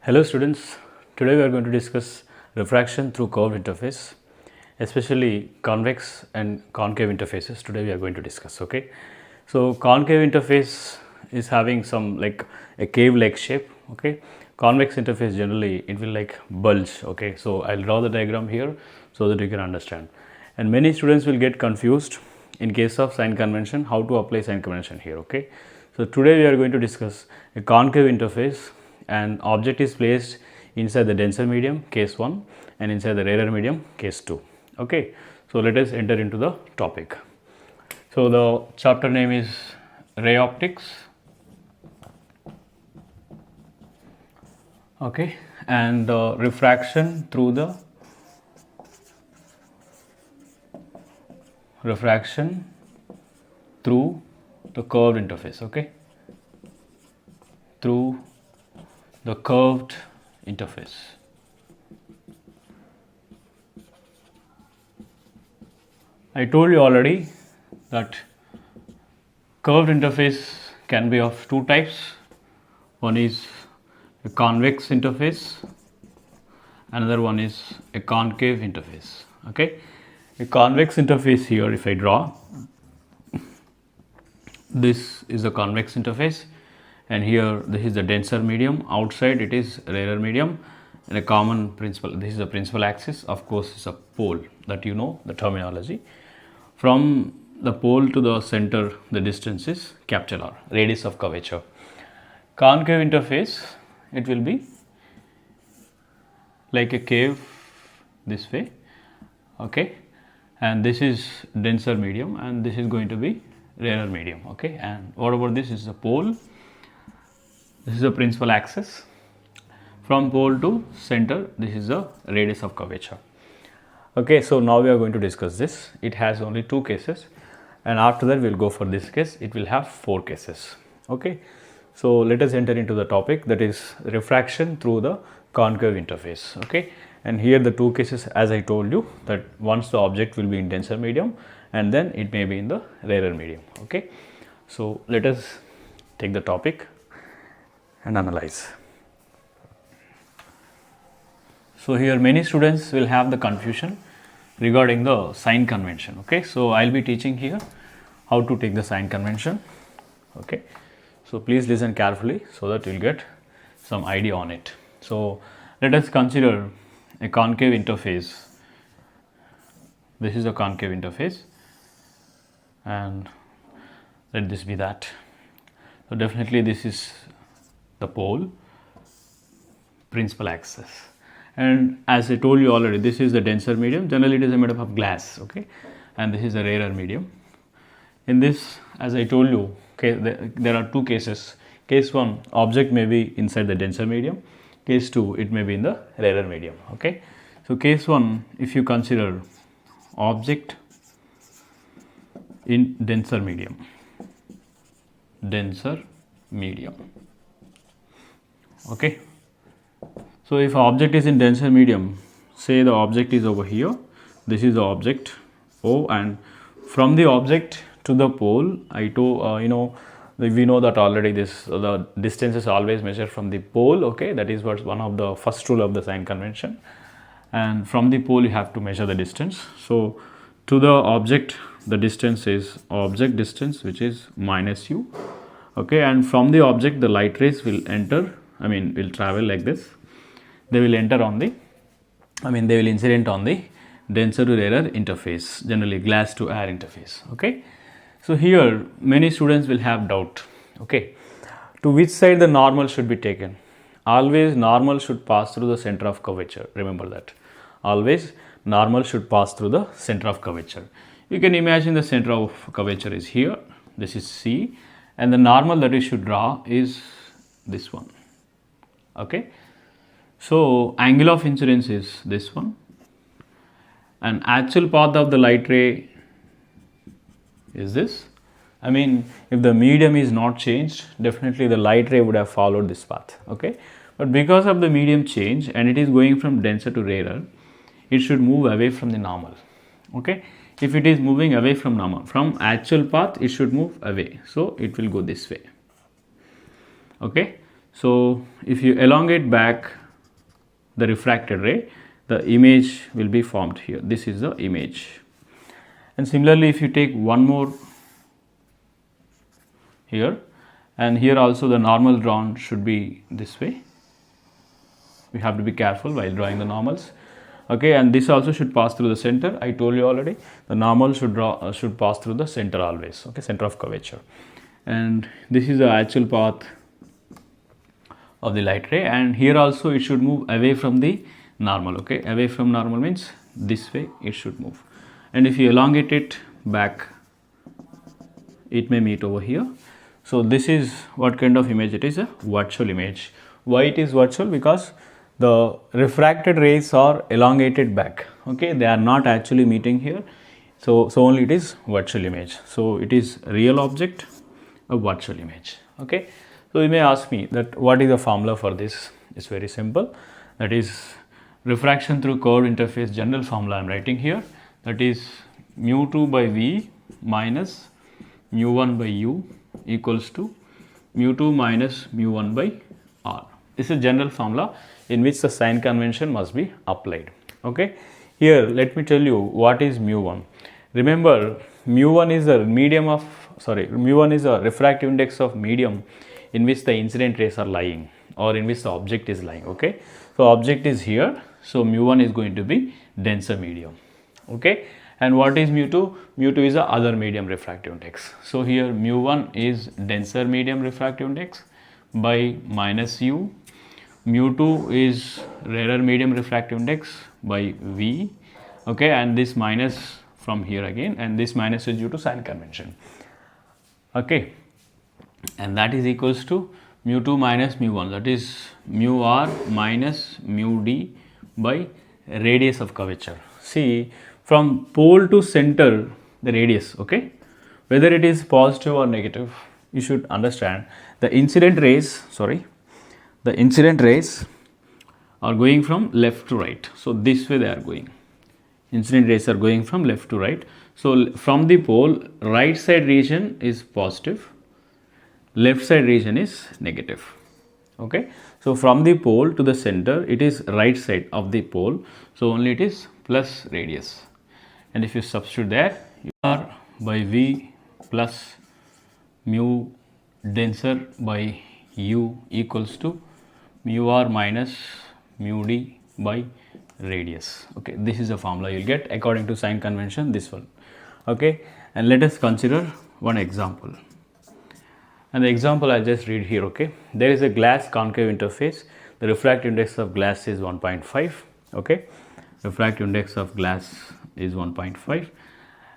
Hello students, today we are going to discuss refraction through curved interface, especially convex and concave interfaces. Today we are going to discuss, okay. So concave interface is having some like a cave like shape, okay. Convex interface generally it will like bulge, okay. So I'll draw the diagram here so that you can understand. And many students will get confused in case of sign convention, how to apply sign convention here, okay. So today we are going to discuss a concave interface, and object is placed inside the denser medium case 1 and inside the rarer medium case 2, okay. So let us enter into the topic. So the chapter name is ray optics, okay, and refraction through the curved interface, okay, through the curved interface. I told you already that curved interface can be of two types. One is a convex interface, another one is a concave interface, okay. A convex interface here, if I draw, this is a convex interface, and here this is the denser medium, outside it is rarer medium, and a common principal, this is the principal axis, of course is a pole, that you know the terminology. From the pole to the center the distance is capital R, radius of curvature. Concave interface, it will be like a cave this way, okay, and this is denser medium and this is going to be rarer medium, okay. And what about this is the pole, this is the principal axis, from pole to center this is the radius of curvature, okay. So now we are going to discuss this. It has only two cases, and after that we will go for this case, it will have four cases, okay. So let us enter into the topic, that is refraction through the concave interface, okay. And here the two cases, as I told you, that once the object will be in denser medium and then it may be in the rarer medium, okay. So let us take the topic and analyze. So here many students will have the confusion regarding the sign convention, okay. So I'll be teaching here how to take the sign convention, okay. So please listen carefully so that you'll get some idea on it. So let us consider a concave interface. This is a concave interface, and let this be that. So definitely this is the pole, principal axis, and as I told you already, this is the denser medium. Generally it is made up of glass, okay, and this is the rarer medium. In this, as I told you, okay, there are two cases. Case 1, object may be inside the denser medium. Case 2, it may be in the rarer medium, okay. So case 1, if you consider object in denser medium, okay. So if object is in denser medium, say the object is over here, this is the object O, and from the object to the pole, I told we know that already, this the distance is always measured from the pole, okay. That is what one of the first rule of the sign convention, and from the pole you have to measure the distance. So to the object the distance is object distance, which is minus u, okay, and from the object the light rays will enter, will travel like this. They will enter on the, they will incident on the denser to rarer interface, generally glass to air interface, okay. So here many students will have doubt, okay, to which side the normal should be taken. Always normal should pass through the center of curvature, remember that. Always normal should pass through the center of curvature. You can imagine the center of curvature is here, this is C, and the normal that you should draw is this one, okay. So angle of incidence is this one, and actual path of the light ray is this. If the medium is not changed, definitely the light ray would have followed this path, okay. But because of the medium change and it is going from denser to rarer, it should move away from the normal, okay. If it is moving away from normal, from actual path it should move away, so it will go this way, okay. So if you elongate back the refracted ray, the image will be formed here. This is the image. And similarly, if you take one more here, and here also the normal drawn should be this way. We have to be careful while drawing the normals. Okay, and this also should pass through the center. I told you already, the normal should pass through the center always. Okay, center of curvature. And this is the actual path of the light ray, and here also it should move away from the normal. Okay, away from normal means this way it should move, and if you elongate it back, it may meet over here. So this is what kind of image it is, a virtual image. Why it is virtual? Because the refracted rays are elongated back. Okay, they are not actually meeting here, so only it is virtual image. So it is real object, a virtual image. Okay, so you may ask me that what is the formula for this? It's very simple. That is refraction through curved interface general formula I am writing here. That is mu2 by v minus mu1 by u equals to mu2 minus mu1 by r. This is general formula in which the sign convention must be applied. Okay, here let me tell you what is mu1. Remember, mu1 is a mu1 is a refractive index of medium in which the incident rays are lying, or in which the object is lying. Okay, so object is here, so mu1 is going to be denser medium. Okay, and what is mu2? Mu2 is the other medium refractive index. So here mu1 is denser medium refractive index by minus u. Mu2 is rarer medium refractive index by v. Okay, and this minus from here again, and this minus is due to sign convention. Okay, and that is equals to mu2 minus mu1, that is mu r minus mu d by radius of curvature. See, from pole to center, the radius, okay, whether it is positive or negative, you should understand the incident rays, are going from left to right. So this way they are going. Incident rays are going from left to right. So from the pole, right side region is positive, left side region is negative. Okay, so from the pole to the center, it is right side of the pole, so only it is plus radius. And if you substitute there, you are by v plus mu denser by u equals to mu r minus mu d by radius. Okay, this is the formula you will get according to sign convention, this one. Okay, and let us consider one example. And the example I just read here. Okay, there is a glass concave interface. The refractive index of glass is 1.5. Okay, refractive index of glass is 1.5,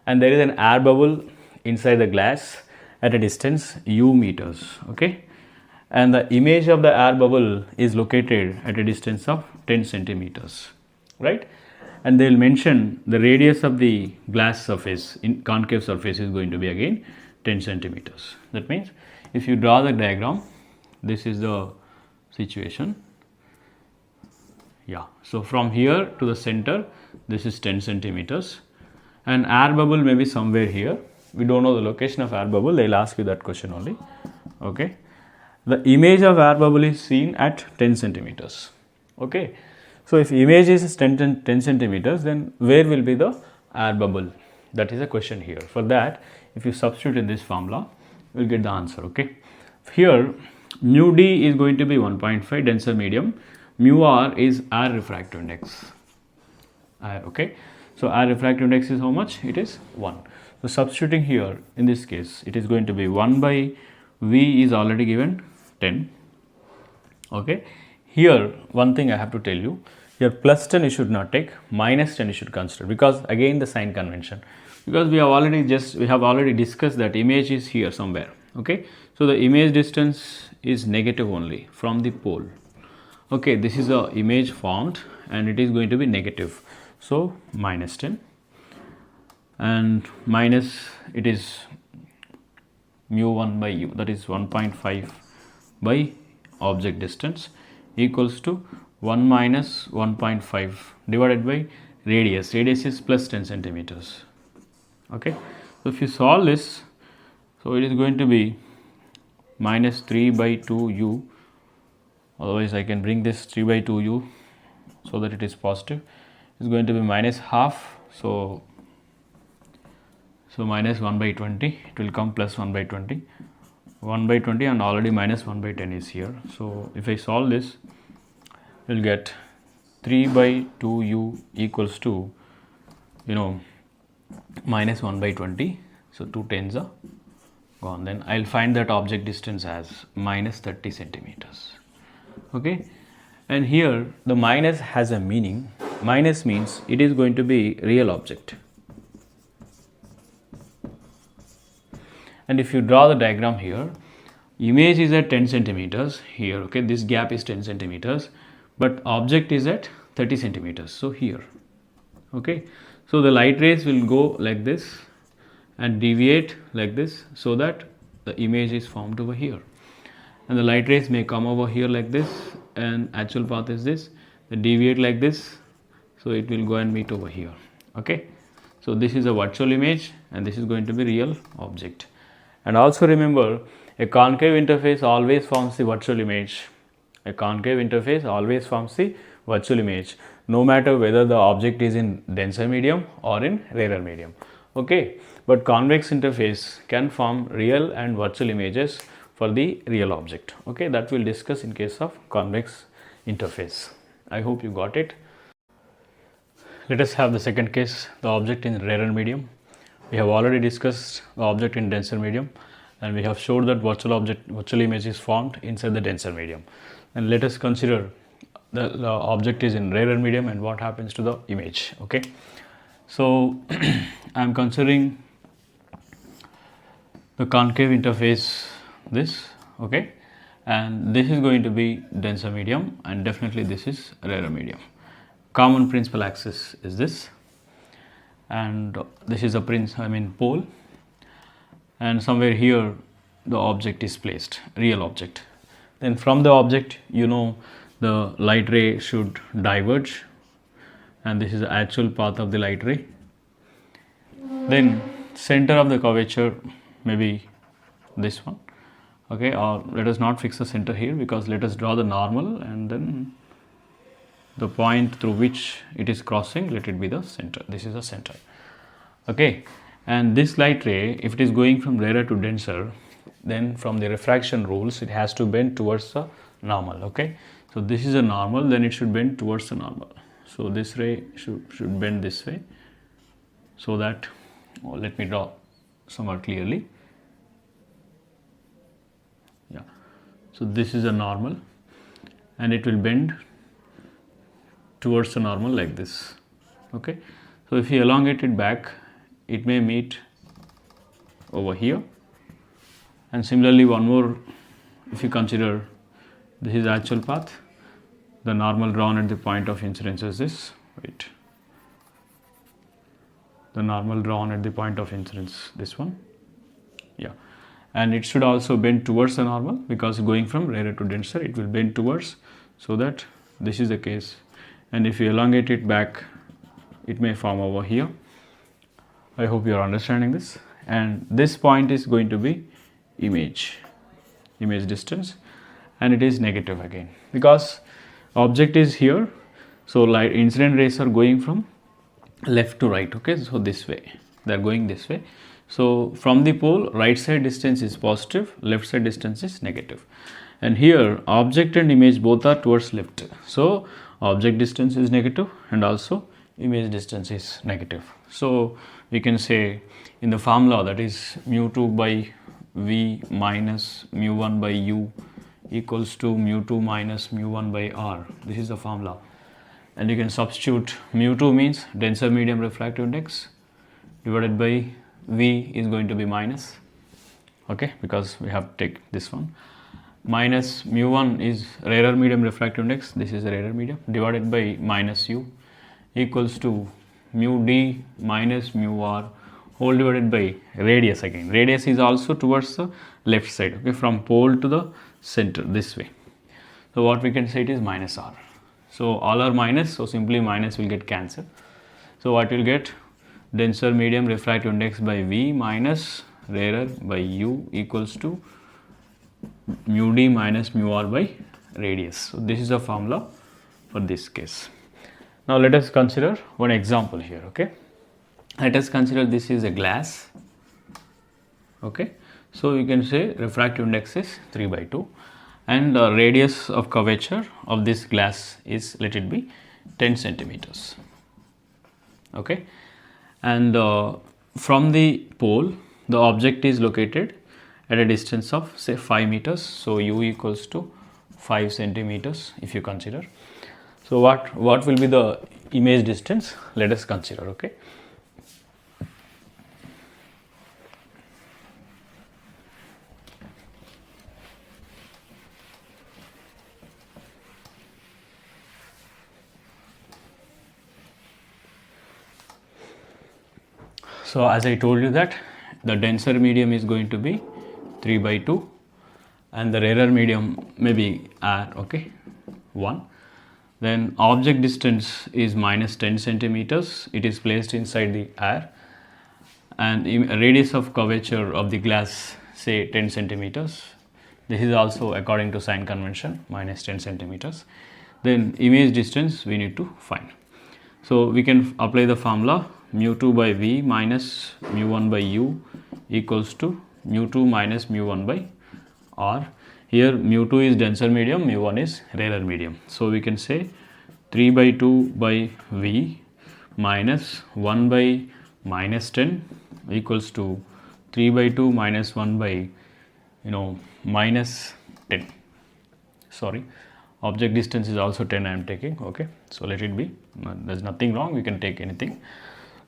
and there is an air bubble inside the glass at a distance u meters. Okay, and the image of the air bubble is located at a distance of 10 centimeters, right? And they will mention the radius of the glass surface in concave surface is going to be again 10 centimeters. That means if you draw the diagram, this is the situation. Yeah, so from here to the center, this is 10 centimeters, and air bubble may be somewhere here. We don't know the location of air bubble, they will ask you that question only. Okay, the image of air bubble is seen at 10 centimeters. Okay, so if image is 10 centimeters, then where will be the air bubble? That is a question here. For that, if you substitute in this formula, you will get the answer. Okay, here mu d is going to be 1.5 denser medium, mu r is air refractive index. Okay, so air refractive index is how much? It is 1. So substituting here, in this case, it is going to be 1 by v is already given 10. Okay, here one thing I have to tell you, here plus 10 you should not take, minus 10 you should consider, because again the sign convention, because we have already discussed that image is here somewhere. Okay, so the image distance is negative only from the pole. Okay, this is the image formed and it is going to be negative, so minus 10, and minus it is mu1 by u, that is 1.5 by object distance equals to 1 minus 1.5 divided by radius. Radius is plus 10 centimeters. Okay, so if you solve this, so it is going to be minus 3 by 2 u otherwise I can bring this 3 by 2u so that it is positive. It's going to be minus half, so minus 1 by 20, it will come plus 1 by 20, 1 by 20 and already minus 1 by 10 is here. So if I solve this, you will get 3 by 2u equals to, minus 1 by 20, so 2 tens are gone. Then I will find that object distance as minus 30 centimeters. Okay, and here the minus has a meaning. Minus means it is going to be real object. And if you draw the diagram here, image is at 10 centimeters here, okay, this gap is 10 centimeters, but object is at 30 centimeters, so here, okay. So the light rays will go like this and deviate like this so that the image is formed over here, and the light rays may come over here like this, and actual path is this, they deviate like this, so it will go and meet over here, okay. So this is a virtual image and this is going to be real object. And also remember, a concave interface always forms the virtual image. A concave interface always forms the virtual image, no matter whether the object is in denser medium or in rarer medium, okay. But convex interface can form real and virtual images for the real object, okay. That we'll discuss in case of convex interface. I hope you got it. Let us have the second case, the object in rarer medium. We have already discussed the object in denser medium, and we have showed that virtual image is formed inside the denser medium. And let us consider the object is in rarer medium and what happens to the image, okay. So I am considering the concave interface this, okay, and this is going to be denser medium and definitely this is rarer medium. Common principal axis is this, and this is a pole, and somewhere here the object is placed, real object. Then from the object, the light ray should diverge, and this is the actual path of the light ray. Then center of the curvature may be this one, okay, or let us not fix the center here, because let us draw the normal and then the point through which it is crossing, let it be the center. This is the center, okay. And this light ray, if it is going from rarer to denser, then from the refraction rules it has to bend towards the normal, okay. So this is a normal, then it should bend towards the normal. So this ray should bend this way, so that, let me draw somewhat clearly. Yeah, so this is a normal and it will bend towards the normal like this, okay. So if you elongate it back, it may meet over here. And similarly, one more, if you consider this is actual path, the normal drawn at the point of incidence is this, wait, the normal drawn at the point of incidence, this one, yeah, and it should also bend towards the normal, because going from rarer to denser it will bend towards, so that this is the case. And if you elongate it back, it may form over here. I hope you are understanding this. And this point is going to be image distance, and it is negative again, because object is here, so light incident rays are going from left to right, okay. So this way, they are going this way. So from the pole, right side distance is positive, left side distance is negative. And here object and image both are towards left, so object distance is negative and also image distance is negative. So we can say in the formula, that is mu2 by v minus mu1 by u equals to mu2 minus mu1 by r. This is the formula, and you can substitute mu2 means denser medium refractive index divided by v is going to be minus, okay, because we have to take this one, minus mu1 is rarer medium refractive index, this is a rarer medium, divided by minus u equals to mu d minus mu r whole divided by radius again. Radius is also towards the left side, okay, from pole to the center this way. So what we can say, it is minus r. So all are minus, so simply minus will get cancelled. So what will get, denser medium refractive index by v minus rarer by u equals to mu d minus mu r by radius. So this is the formula for this case. Now let us consider one example here. Okay, let us consider this is a glass. Okay, so you can say refractive index is 3/2 and the radius of curvature of this glass is, let it be, 10 centimeters. Okay, and from the pole the object is located at a distance of say 5 meters. So u equals to 5 centimeters if you consider. So what will be the image distance? Let us consider. Okay, so as I told you that the denser medium is going to be 3/2 and the rarer medium may be r. Okay, 1. Then object distance is minus 10 centimeters. It is placed inside the air and radius of curvature of the glass say 10 centimeters. This is also according to sign convention, minus 10 centimeters. Then image distance we need to find. So we can apply the formula mu2 by v minus mu1 by u equals to mu2 minus mu1 by r. Here mu2 is denser medium, mu1 is rarer medium. So we can say 3/2 by v minus 1 by minus 10 equals to 3/2 minus 1 by minus 10. Sorry, object distance is also 10 I am taking. Okay, so let it be, there is nothing wrong, we can take anything.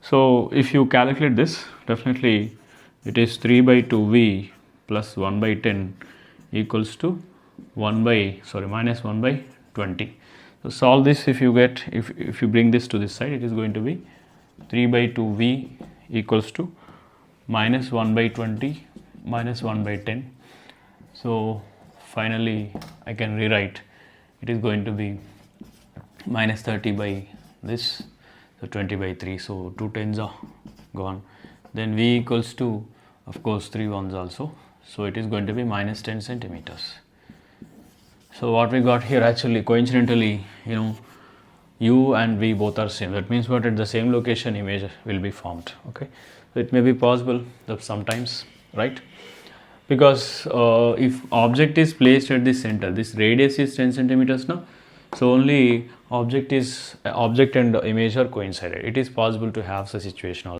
So if you calculate this, definitely it is 3/2 v plus 1 by 10 equals to minus 1 by 20. So solve this. If you get, if you bring this to this side, it is going to be 3/2 v equals to minus 1 by 20 minus 1 by 10. So finally I can rewrite, it is going to be minus 30 by this, so 20/3. So 2 tens are gone. Then v equals to, of course, 3 ones also. So it is going to be minus 10 centimeters. So what we got here, actually coincidentally, u and v both are same. That means what, at the same location image will be formed. Okay, so it may be possible that sometimes, right? Because if object is placed at the center, this radius is 10 centimeters now. So only object and image are coincided. It is possible to have such situation also.